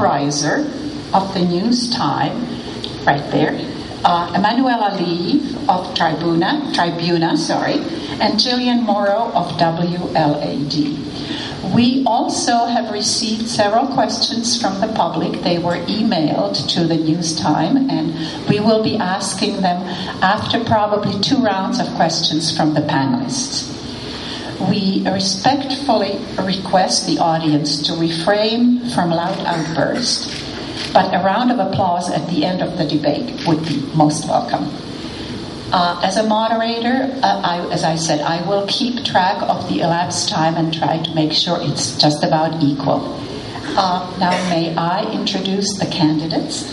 authorizer of the News Time, right there, Emanuela Lee of Tribuna, and Jillian Morrow of WLAD. We also have received several questions from the public. They were emailed to the News Time, and we will be asking them after probably 2 rounds of questions from the panelists. We respectfully request the audience to refrain from loud outbursts, but a round of applause at the end of the debate would be most welcome. As a moderator, as I said, I will keep track of the elapsed time and try to make sure it's just about equal. Now may I introduce the candidates?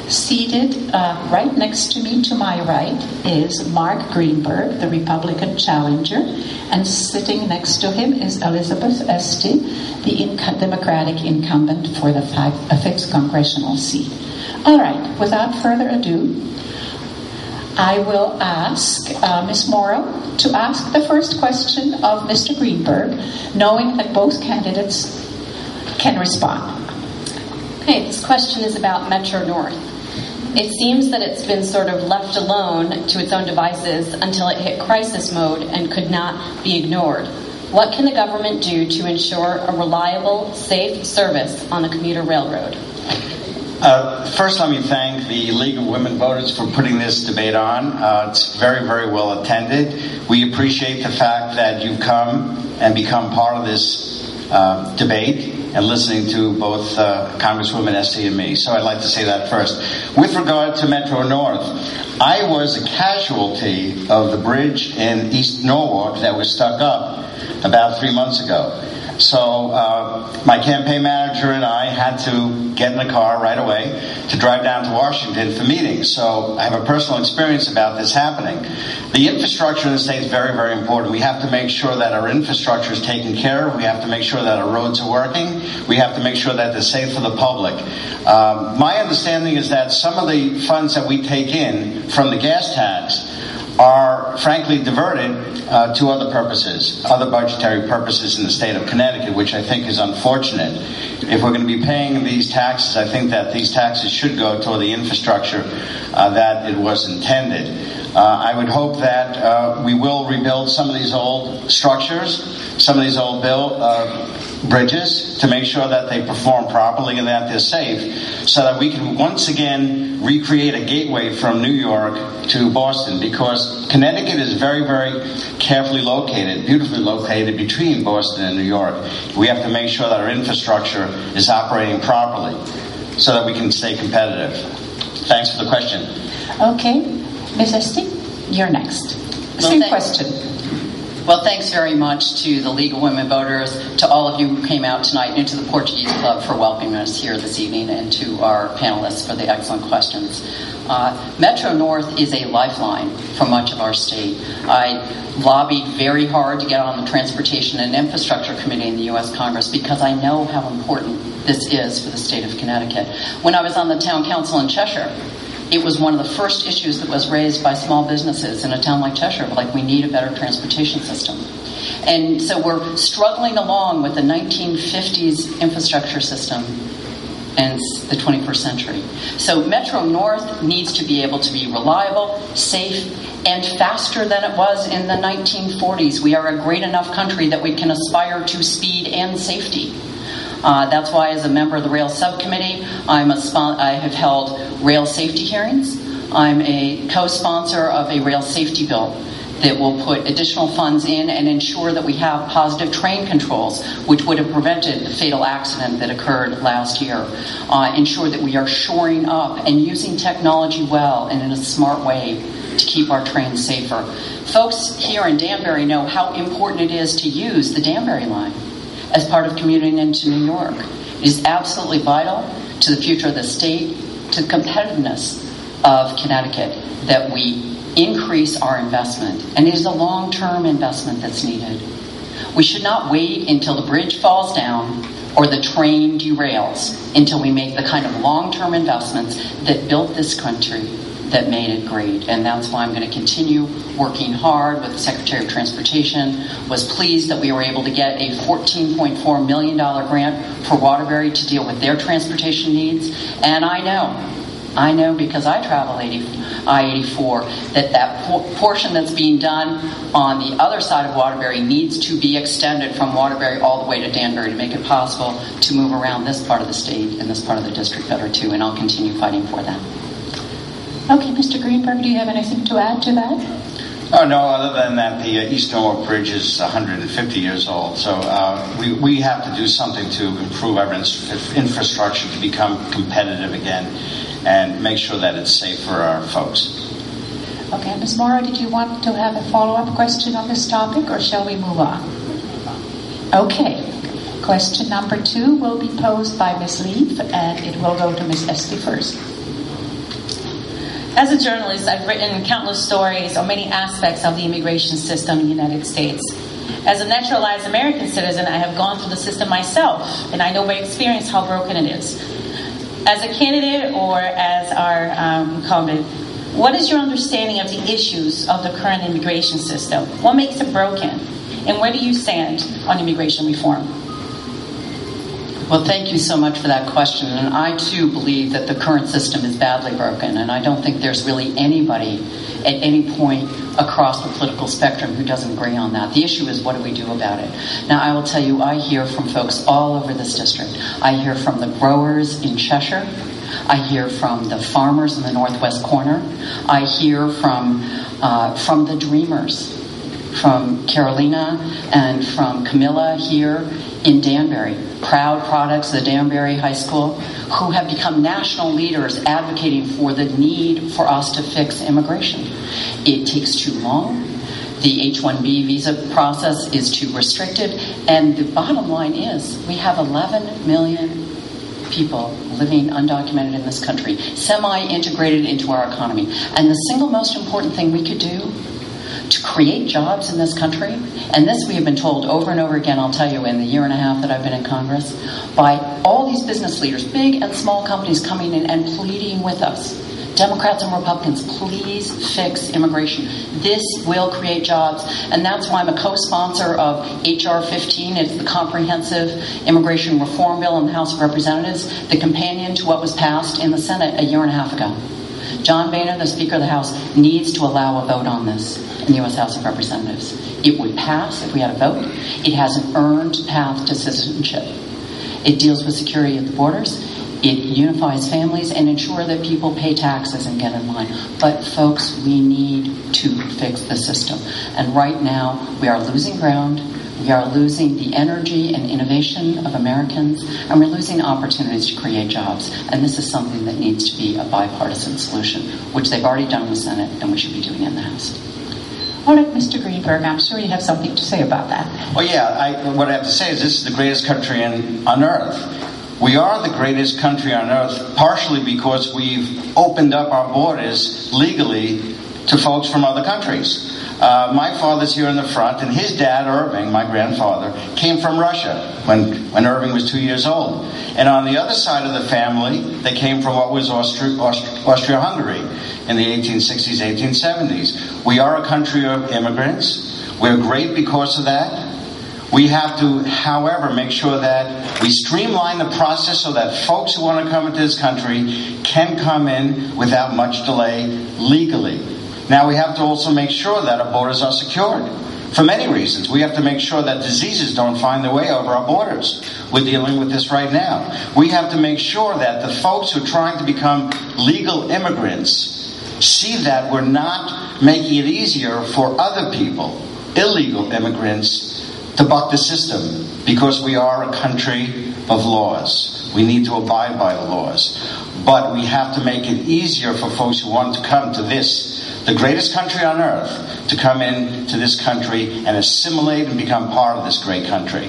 Seated right next to me to my right is Mark Greenberg, the Republican challenger, and sitting next to him is Elizabeth Esty, the Democratic incumbent for the 5th Congressional seat. All right, without further ado, I will ask Ms. Morrow to ask the first question of Mr. Greenberg, knowing that both candidates can respond. Okay, this question is about Metro North. It seems that it's been sort of left alone to its own devices until it hit crisis mode and could not be ignored. What can the government do to ensure a reliable, safe service on the commuter railroad? First, let me thank the League of Women Voters for putting this debate on. It's very, very well attended. We appreciate the fact that you've come and become part of this debate and listening to both Congresswoman Esty and me. So I'd like to say that first. With regard to Metro North, I was a casualty of the bridge in East Norwalk that was stuck up about 3 months ago. So my campaign manager and I had to get in the car right away to drive down to Washington for meetings. So I have a personal experience about this happening. The infrastructure in the state is very, very important. We have to make sure that our infrastructure is taken care of. We have to make sure that our roads are working. We have to make sure that they're safe for the public. My understanding is that some of the funds that we take in from the gas tax are frankly diverted to other purposes, other budgetary purposes in the state of Connecticut, which I think is unfortunate. If we're going to be paying these taxes, I think that these taxes should go toward the infrastructure that it was intended. I would hope that we will rebuild some of these old structures, some of these old bridges, to make sure that they perform properly and that they're safe, so that we can once again recreate a gateway from New York to Boston, because Connecticut is very, very carefully located, beautifully located between Boston and New York. We have to make sure that our infrastructure is operating properly so that we can stay competitive. Thanks for the question. Okay. Ms. Esty, you're next. Same question. Well, thanks very much to the League of Women Voters, to all of you who came out tonight, and to the Portuguese Club for welcoming us here this evening, and to our panelists for the excellent questions. Metro North is a lifeline for much of our state. I lobbied very hard to get on the Transportation and Infrastructure Committee in the U.S. Congress because I know how important this is for the state of Connecticut. When I was on the town council in Cheshire, it was one of the first issues that was raised by small businesses in a town like Cheshire, like we need a better transportation system. And so we're struggling along with the 1950s infrastructure system and the 21st century. So Metro North needs to be able to be reliable, safe, and faster than it was in the 1940s. We are a great enough country that we can aspire to speed and safety. That's why, as a member of the Rail Subcommittee, I have held rail safety hearings. I'm a co-sponsor of a rail safety bill that will put additional funds in and ensure that we have positive train controls, which would have prevented the fatal accident that occurred last year. Ensure that we are shoring up and using technology well and in a smart way to keep our trains safer. Folks here in Danbury know how important it is to use the Danbury line as part of commuting into New York. It is absolutely vital to the future of the state, to the competitiveness of Connecticut, that we increase our investment. And it is a long-term investment that's needed. We should not wait until the bridge falls down or the train derails until we make the kind of long-term investments that built this country that made it great. And that's why I'm going to continue working hard with the Secretary of Transportation. Was pleased that we were able to get a $14.4 million grant for Waterbury to deal with their transportation needs. And I know because I travel I-84, that portion that's being done on the other side of Waterbury needs to be extended from Waterbury all the way to Danbury to make it possible to move around this part of the state and this part of the district better too, and I'll continue fighting for that. Okay, Mr. Greenberg, do you have anything to add to that? Oh, no, other than that the East Norwalk Bridge is 150 years old, so we have to do something to improve our infrastructure to become competitive again and make sure that it's safe for our folks. Okay, Ms. Morrow, did you want to have a follow-up question on this topic, or shall we move on? Okay. Question number 2 will be posed by Ms. Leaf, and it will go to Ms. Esty first. As a journalist, I've written countless stories on many aspects of the immigration system in the United States. As a naturalized American citizen, I have gone through the system myself, and I know by experience how broken it is. As a candidate or as our incumbent, what is your understanding of the issues of the current immigration system? What makes it broken? And where do you stand on immigration reform? Well, thank you so much for that question. And I, too, believe that the current system is badly broken. And I don't think there's really anybody at any point across the political spectrum who doesn't agree on that. The issue is, what do we do about it? Now, I will tell you, I hear from folks all over this district. I hear from the growers in Cheshire. I hear from the farmers in the northwest corner. I hear from the dreamers, from Carolina and from Camilla here in Danbury, proud products of the Danbury High School, who have become national leaders advocating for the need for us to fix immigration. It takes too long. The H-1B visa process is too restricted. And the bottom line is, we have 11 million people living undocumented in this country, semi-integrated into our economy. And the single most important thing we could do to create jobs in this country, and this we have been told over and over again, I'll tell you, in the year and a half that I've been in Congress, by all these business leaders, big and small companies coming in and pleading with us, Democrats and Republicans, please fix immigration. This will create jobs, and that's why I'm a co-sponsor of H.R. 15. It's the Comprehensive Immigration Reform Bill in the House of Representatives, the companion to what was passed in the Senate a year and a half ago. John Boehner, the Speaker of the House, needs to allow a vote on this in the U.S. House of Representatives. It would pass if we had a vote. It has an earned path to citizenship. It deals with security at the borders. It unifies families and ensures that people pay taxes and get in line. But folks, we need to fix the system. And right now, we are losing ground. We are losing the energy and innovation of Americans, and we're losing opportunities to create jobs. And this is something that needs to be a bipartisan solution, which they've already done in the Senate, and we should be doing in the House. All right, Mr. Greenberg, I'm sure you have something to say about that. Well, yeah, what I have to say is this is the greatest country on earth. We are the greatest country on earth, partially because we've opened up our borders legally to folks from other countries. My father's here in the front, and his dad, Irving, my grandfather, came from Russia when Irving was 2 years old. And on the other side of the family, they came from what was Austria-Hungary in the 1860s, 1870s. We are a country of immigrants. We're great because of that. We have to, however, make sure that we streamline the process so that folks who want to come into this country can come in without much delay legally. Now, we have to also make sure that our borders are secured for many reasons. We have to make sure that diseases don't find their way over our borders. We're dealing with this right now. We have to make sure that the folks who are trying to become legal immigrants see that we're not making it easier for other people, illegal immigrants, to buck the system, because we are a country of laws. We need to abide by the laws. But we have to make it easier for folks who want to come to this, the greatest country on earth, to come into this country and assimilate and become part of this great country.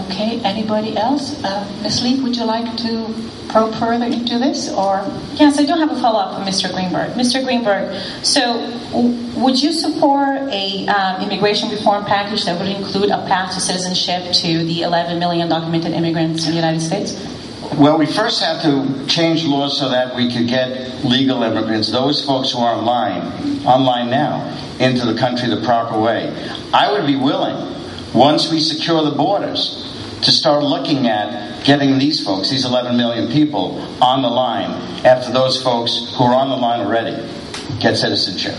Okay, anybody else? Ms. Leaf, would you like to probe further into this? Or Yes, I do have a follow-up from Mr. Greenberg. Mr. Greenberg, so would you support a immigration reform package that would include a path to citizenship to the 11 million documented immigrants in the United States? Well, we first have to change laws so that we could get legal immigrants, those folks who are online now, into the country the proper way. I would be willing, once we secure the borders, to start looking at getting these folks, these 11 million people, on the line after those folks who are on the line already get citizenship.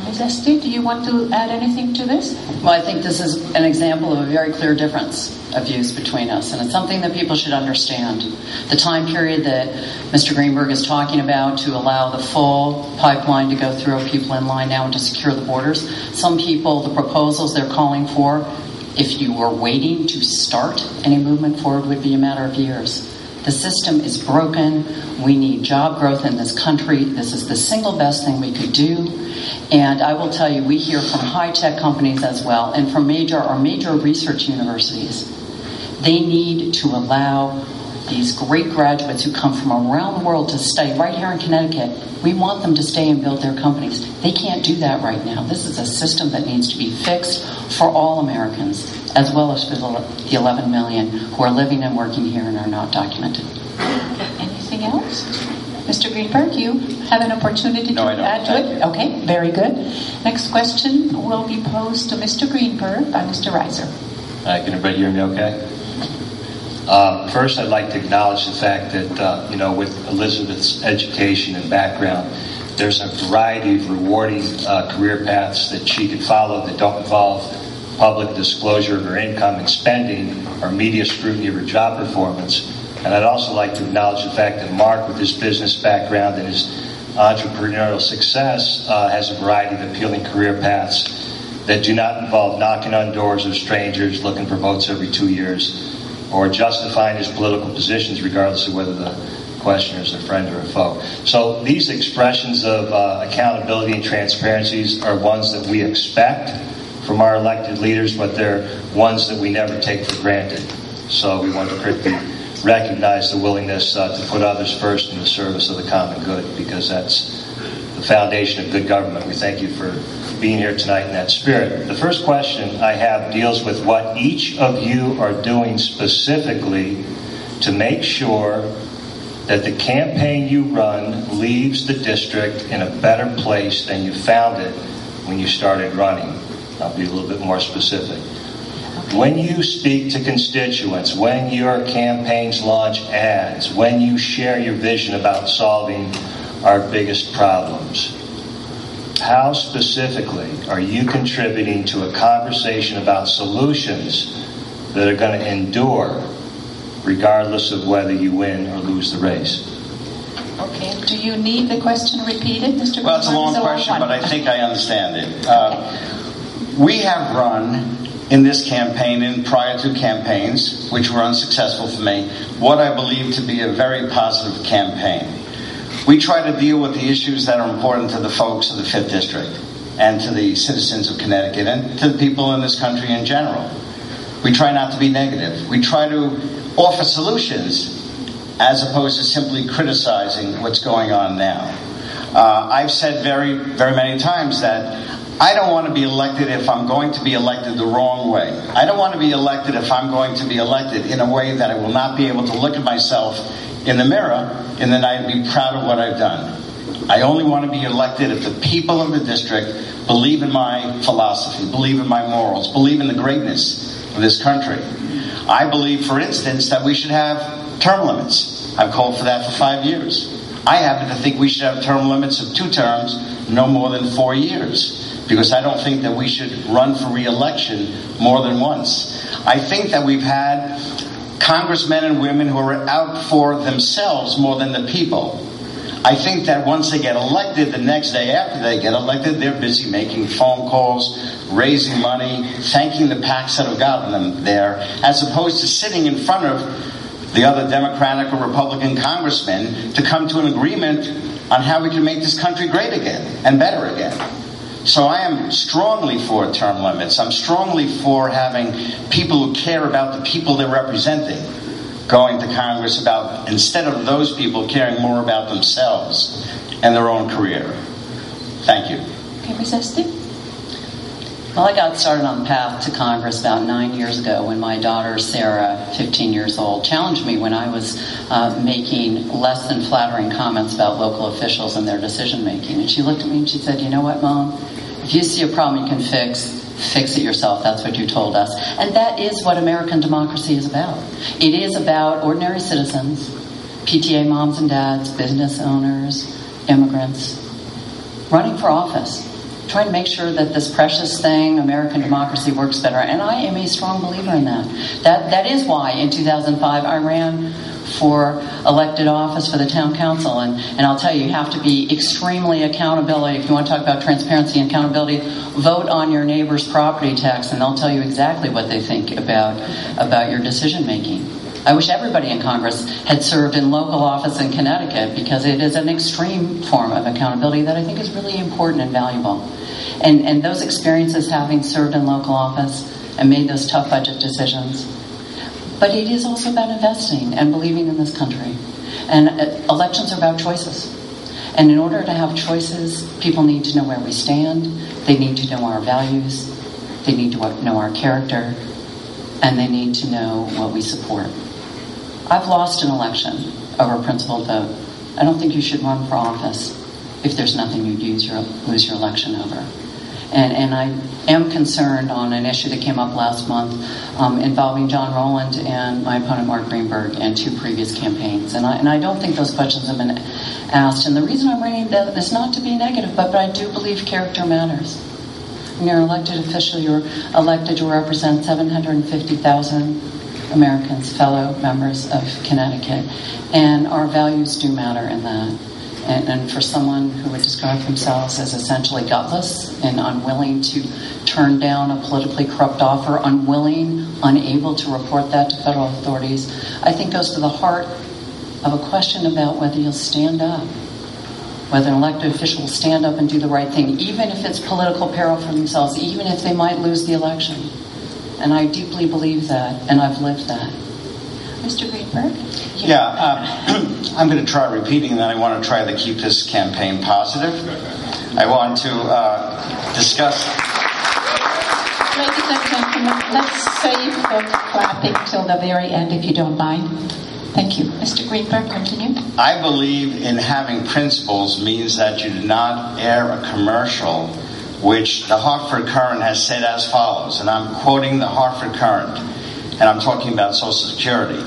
Ms. Esty, do you want to add anything to this? Well, I think this is an example of a very clear difference of views between us, and it's something that people should understand. The time period that Mr. Greenberg is talking about to allow the full pipeline to go through people in line now and to secure the borders, some people, the proposals they're calling for, if you were waiting to start any movement forward, would be a matter of years. The system is broken. We need job growth in this country. This is the single best thing we could do. And I will tell you, we hear from high-tech companies as well, and from our major research universities. They need to allow these great graduates who come from around the world to study right here in Connecticut. We want them to stay and build their companies. They can't do that right now. This is a system that needs to be fixed for all Americans, as well as for the 11 million who are living and working here and are not documented. Anything else? Mr. Greenberg, you have an opportunity to add to it? Okay, very good. Next question will be posed to Mr. Greenberg by Mr. Reiser. Can everybody hear me okay? First, I'd like to acknowledge the fact that, with Elizabeth's education and background, there's a variety of rewarding career paths that she could follow that don't involve public disclosure of her income and spending or media scrutiny of her job performance. And I'd also like to acknowledge the fact that Mark, with his business background and his entrepreneurial success, has a variety of appealing career paths that do not involve knocking on doors of strangers, looking for votes every 2 years, or justifying his political positions regardless of whether the questioner is a friend or a foe. So these expressions of accountability and transparencies are ones that we expect from our elected leaders, but they're ones that we never take for granted. So we want to quickly recognize the willingness to put others first in the service of the common good, because that's the foundation of good government. We thank you for being here tonight in that spirit. The first question I have deals with what each of you are doing specifically to make sure that the campaign you run leaves the district in a better place than you found it when you started running. I'll be a little bit more specific. When you speak to constituents, when your campaigns launch ads, when you share your vision about solving our biggest problems, how specifically are you contributing to a conversation about solutions that are going to endure regardless of whether you win or lose the race? Okay. Do you need the question repeated, Mr. Well, it's a long question, but I think I understand it. We have run in this campaign and prior to campaigns, which were unsuccessful for me, what I believe to be a very positive campaign. We try to deal with the issues that are important to the folks of the 5th District and to the citizens of Connecticut and to the people in this country in general. We try not to be negative. We try to offer solutions as opposed to simply criticizing what's going on now. I've said very, very many times that I don't want to be elected if I'm going to be elected the wrong way. I don't want to be elected if I'm going to be elected in a way that I will not be able to look at myself in the mirror in the night and be proud of what I've done. I only want to be elected if the people of the district believe in my philosophy, believe in my morals, believe in the greatness of this country. I believe, for instance, that we should have term limits. I've called for that for 5 years. I happen to think we should have term limits of 2 terms, no more than 4 years. Because I don't think that we should run for re-election more than once. I think that we've had congressmen and women who are out for themselves more than the people. I think that once they get elected, the next day after they get elected, they're busy making phone calls, raising money, thanking the PACs that have gotten them there, as opposed to sitting in front of the other Democratic or Republican congressmen to come to an agreement on how we can make this country great again and better again. So I am strongly for term limits. I'm strongly for having people who care about the people they're representing going to Congress instead of those people caring more about themselves and their own career. Thank you. Okay, Ms. Esty? Well, I got started on the path to Congress about 9 years ago when my daughter, Sarah, 15 years old, challenged me when I was making less than flattering comments about local officials and their decision making. And she looked at me and she said, "You know what, Mom? If you see a problem you can fix it yourself. That's what you told us." And that is what American democracy is about. It is about ordinary citizens, PTA moms and dads, business owners, immigrants, running for office, trying to make sure that this precious thing, American democracy, works better. And I am a strong believer in that. That is why in 2005 I ran for elected office for the town council. And I'll tell you, you have to be extremely accountable. If you want to talk about transparency and accountability, vote on your neighbor's property tax and they'll tell you exactly what they think about your decision making. I wish everybody in Congress had served in local office in Connecticut because it is an extreme form of accountability that I think is really important and valuable. And those experiences, having served in local office and made those tough budget decisions. But it is also about investing and believing in this country. And elections are about choices. And in order to have choices, people need to know where we stand. They need to know our values. They need to know our character. And they need to know what we support. I've lost an election over a principled vote. I don't think you should run for office if there's nothing you'd lose your election over. And I am concerned on an issue that came up last month involving John Rowland and my opponent Mark Greenberg and 2 previous campaigns. And I don't think those questions have been asked. And the reason I'm writing that is not to be negative, but I do believe character matters. When you're an elected official, you're elected to represent 750,000 Americans, fellow members of Connecticut. And our values do matter in that. And for someone who would describe themselves as essentially gutless and unwilling to turn down a politically corrupt offer, unable to report that to federal authorities, I think goes to the heart of a question about whether you'll stand up, whether an elected official will stand up and do the right thing, even if it's political peril for themselves, even if they might lose the election. And I deeply believe that, and I've lived that. Mr. Greenberg? I'm going to try repeating that. I want to try to keep this campaign positive. I want to discuss... Ladies and gentlemen, let's save the clapping till the very end, if you don't mind. Thank you. Mr. Greenberg, continue. I believe in having principles means that you do not air a commercial which the Hartford Courant has said as follows, and I'm quoting the Hartford Courant, and I'm talking about Social Security.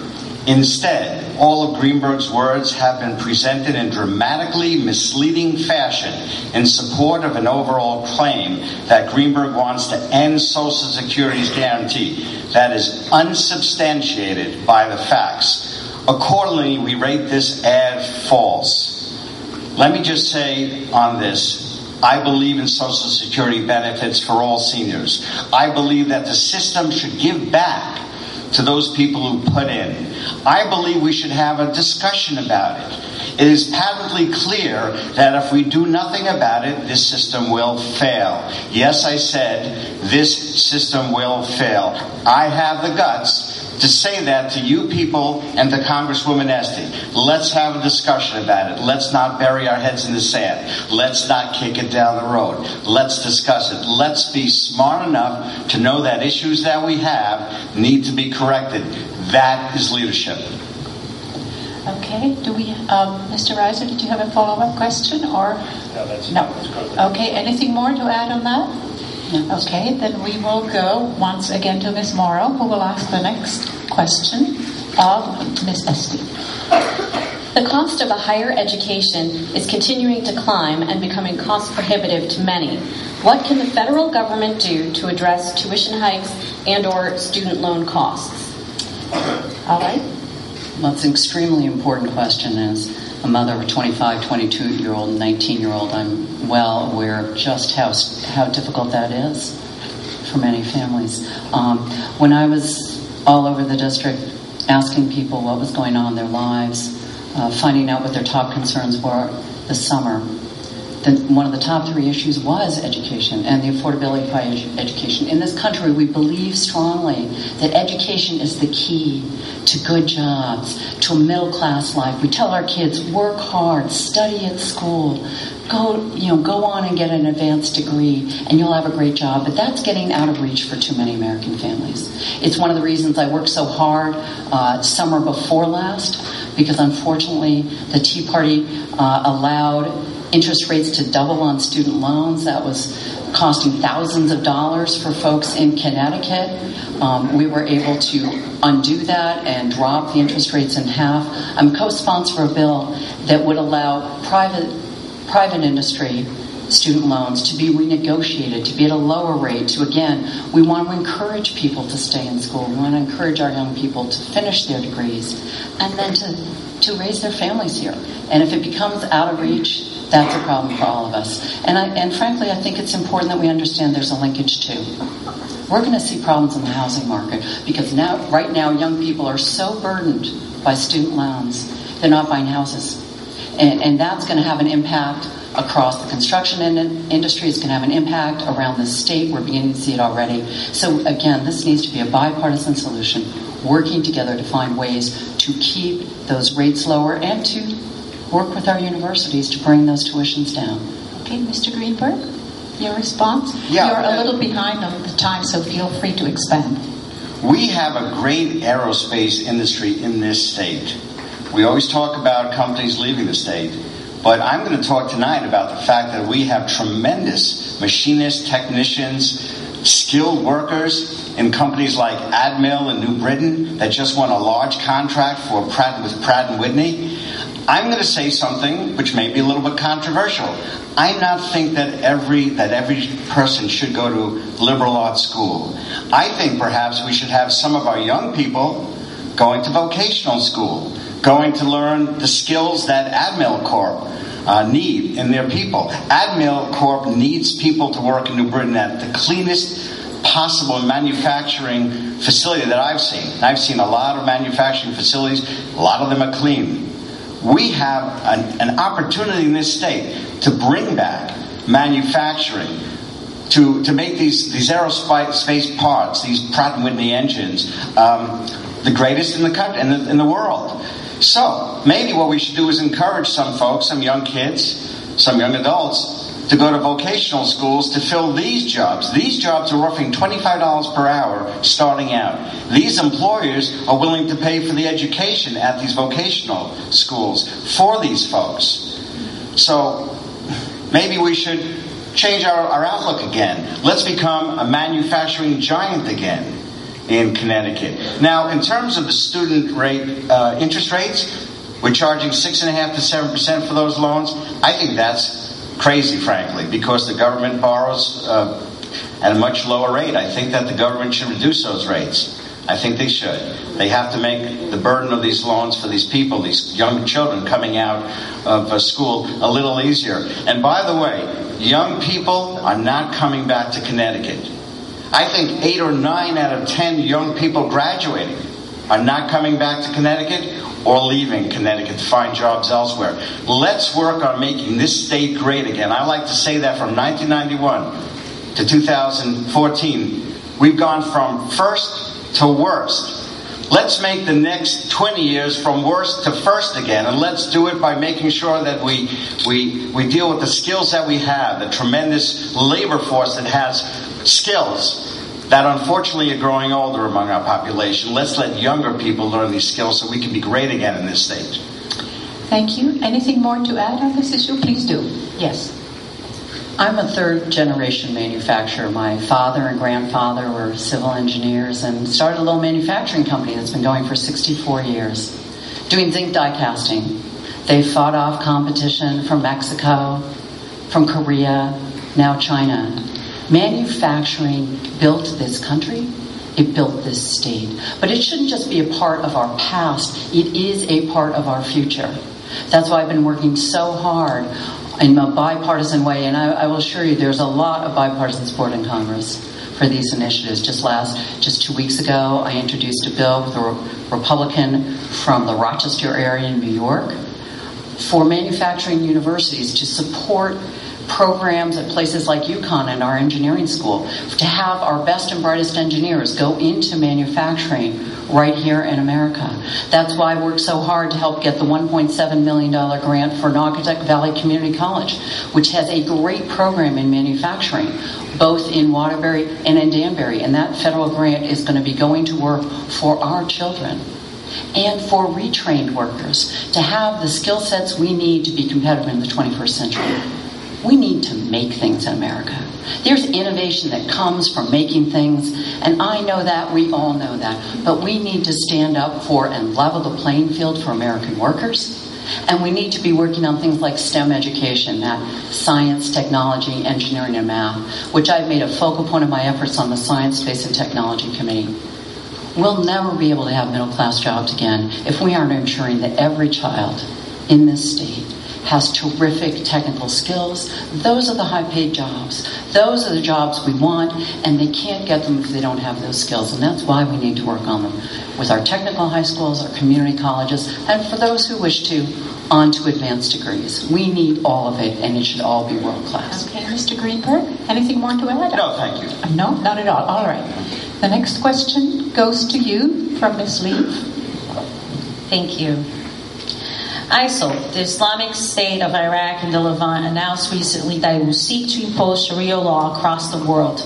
Instead, all of Greenberg's words have been presented in dramatically misleading fashion in support of an overall claim that Greenberg wants to end Social Security's guarantee. That is unsubstantiated by the facts. Accordingly, we rate this ad false. Let me just say on this, I believe in Social Security benefits for all seniors. I believe that the system should give back to those people who put in. I believe we should have a discussion about it. It is patently clear that if we do nothing about it, this system will fail. Yes, I said this system will fail. I have the guts to say that to you people and to Congresswoman Esty. Let's have a discussion about it. Let's not bury our heads in the sand. Let's not kick it down the road. Let's discuss it. Let's be smart enough to know that issues that we have need to be corrected. That is leadership. Okay, Mr. Reiser, did you have a follow-up question or? No. Okay, anything more to add on that? Okay, then we will go once again to Ms. Morrow, who will ask the next question of Ms. Esty. The cost of a higher education is continuing to climb and becoming cost prohibitive to many. What can the federal government do to address tuition hikes and/or student loan costs? All right. Well, it's an extremely important question. As a mother of a 25, 22-year-old, 19-year-old, I'm well aware of just how difficult that is for many families. When I was all over the district asking people what was going on in their lives, finding out what their top concerns were this summer, one of the top 3 issues was education and the affordability of higher education. In this country, we believe strongly that education is the key to good jobs, to a middle-class life. We tell our kids, work hard, study at school, go on and get an advanced degree, and you'll have a great job. But that's getting out of reach for too many American families. It's one of the reasons I worked so hard summer before last, because unfortunately the Tea Party allowed interest rates to double on student loans. That was costing thousands of dollars for folks in Connecticut. We were able to undo that and drop the interest rates in half. I'm a co-sponsor of a bill that would allow private industry student loans to be renegotiated, to be at a lower rate, to, again, we want to encourage people to stay in school. We want to encourage our young people to finish their degrees and then to raise their families here. And if it becomes out of reach, that's a problem for all of us. And frankly, I think it's important that we understand there's a linkage too. We're going to see problems in the housing market because right now, young people are so burdened by student loans, they're not buying houses. And that's going to have an impact across the construction industry. It's going to have an impact around the state. We're beginning to see it already. So again, this needs to be a bipartisan solution, working together to find ways to keep those rates lower and to work with our universities to bring those tuitions down. Okay, Mr. Greenberg, your response? Yeah, You're a little behind on the time, so feel free to expand. We have a great aerospace industry in this state. We always talk about companies leaving the state, but I'm going to talk tonight about the fact that we have tremendous machinists, technicians, skilled workers in companies like Admiral in New Britain that just won a large contract with Pratt & Whitney. I'm going to say something which may be a little bit controversial. I not think that every person should go to liberal arts school. I think perhaps we should have some of our young people going to vocational school, going to learn the skills that Admiral Corp need in their people. Admiral Corp needs people to work in New Britain at the cleanest possible manufacturing facility that I've seen. I've seen a lot of manufacturing facilities. A lot of them are clean. We have an opportunity in this state to bring back manufacturing, to make these aerospace parts, these Pratt & Whitney engines, the greatest in the country, in the world. So maybe what we should do is encourage some folks, some young kids, some young adults, to go to vocational schools to fill these jobs. These jobs are offering $25 per hour starting out. These employers are willing to pay for the education at these vocational schools for these folks. So maybe we should change our outlook again. Let's become a manufacturing giant again in Connecticut. Now, in terms of the student rate interest rates, we're charging 6.5% to 7% for those loans. I think that's crazy, frankly, because the government borrows at a much lower rate. I think that the government should reduce those rates. I think they should. They have to make the burden of these loans for these people, these young children coming out of school, a little easier. And by the way, young people are not coming back to Connecticut. I think 8 or 9 out of 10 young people graduating are not coming back to Connecticut or leaving Connecticut to find jobs elsewhere. Let's work on making this state great again. I like to say that from 1991 to 2014, we've gone from first to worst. Let's make the next 20 years from worst to first again, and let's do it by making sure that we deal with the skills that we have, the tremendous labor force that has skills that unfortunately are growing older among our population. Let's let younger people learn these skills so we can be great again in this state. Thank you. Anything more to add on this issue? Please do. Yes. I'm a third-generation manufacturer. My father and grandfather were civil engineers and started a little manufacturing company that's been going for 64 years, doing zinc die casting. They fought off competition from Mexico, from Korea, now China. Manufacturing built this country. It built this state. But it shouldn't just be a part of our past. It is a part of our future. That's why I've been working so hard in a bipartisan way, and I will assure you there's a lot of bipartisan support in Congress for these initiatives. Just 2 weeks ago, I introduced a bill with a Republican from the Rochester area in New York for manufacturing universities to support programs at places like UConn and our engineering school to have our best and brightest engineers go into manufacturing right here in America. That's why I worked so hard to help get the $1.7 million grant for Naugatuck Valley Community College, which has a great program in manufacturing, both in Waterbury and in Danbury. And that federal grant is going to be going to work for our children and for retrained workers to have the skill sets we need to be competitive in the 21st century. We need to make things in America. There's innovation that comes from making things, and I know that, we all know that, but we need to stand up for and level the playing field for American workers, and we need to be working on things like STEM education, that science, technology, engineering, and math, which I've made a focal point of my efforts on the Science, Space, and Technology Committee. We'll never be able to have middle-class jobs again if we aren't ensuring that every child in this state has terrific technical skills. Those are the high-paid jobs. Those are the jobs we want, and they can't get them if they don't have those skills. And that's why we need to work on them with our technical high schools, our community colleges, and for those who wish to, on to advanced degrees. We need all of it, and it should all be world-class. Okay, Mr. Greenberg, anything more to add? No, thank you. No, not at all. All right. The next question goes to you from Ms. Lee. Thank you. ISIL, the Islamic State of Iraq and the Levant, announced recently that it will seek to impose Sharia law across the world.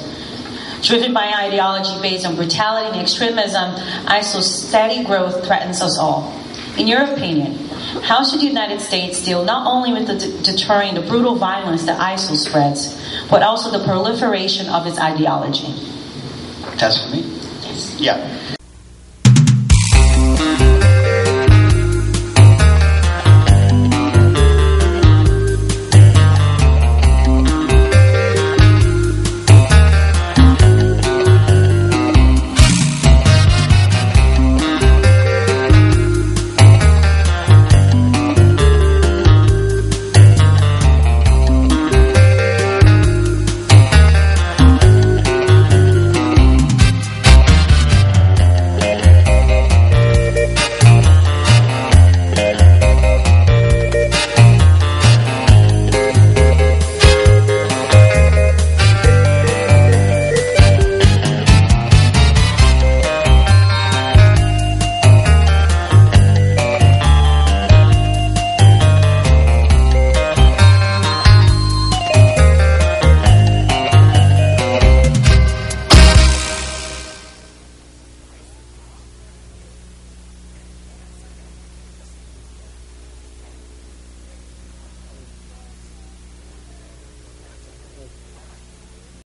Driven by an ideology based on brutality and extremism, ISIL's steady growth threatens us all. In your opinion, how should the United States deal not only with deterring the brutal violence that ISIL spreads, but also the proliferation of its ideology? That's for me? Yes. Yeah.